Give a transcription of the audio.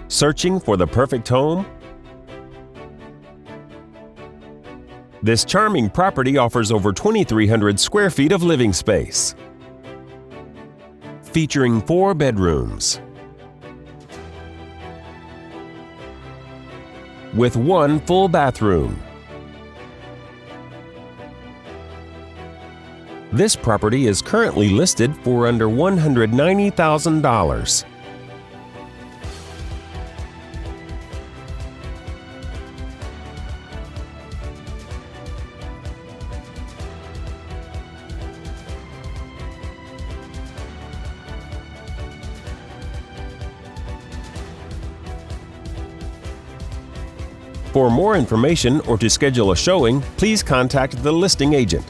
Searching for the perfect home? This charming property offers over 2,300 square feet of living space, featuring 4 bedrooms with 1 full bathroom. This property is currently listed for under $190,000. For more information or to schedule a showing, please contact the listing agent.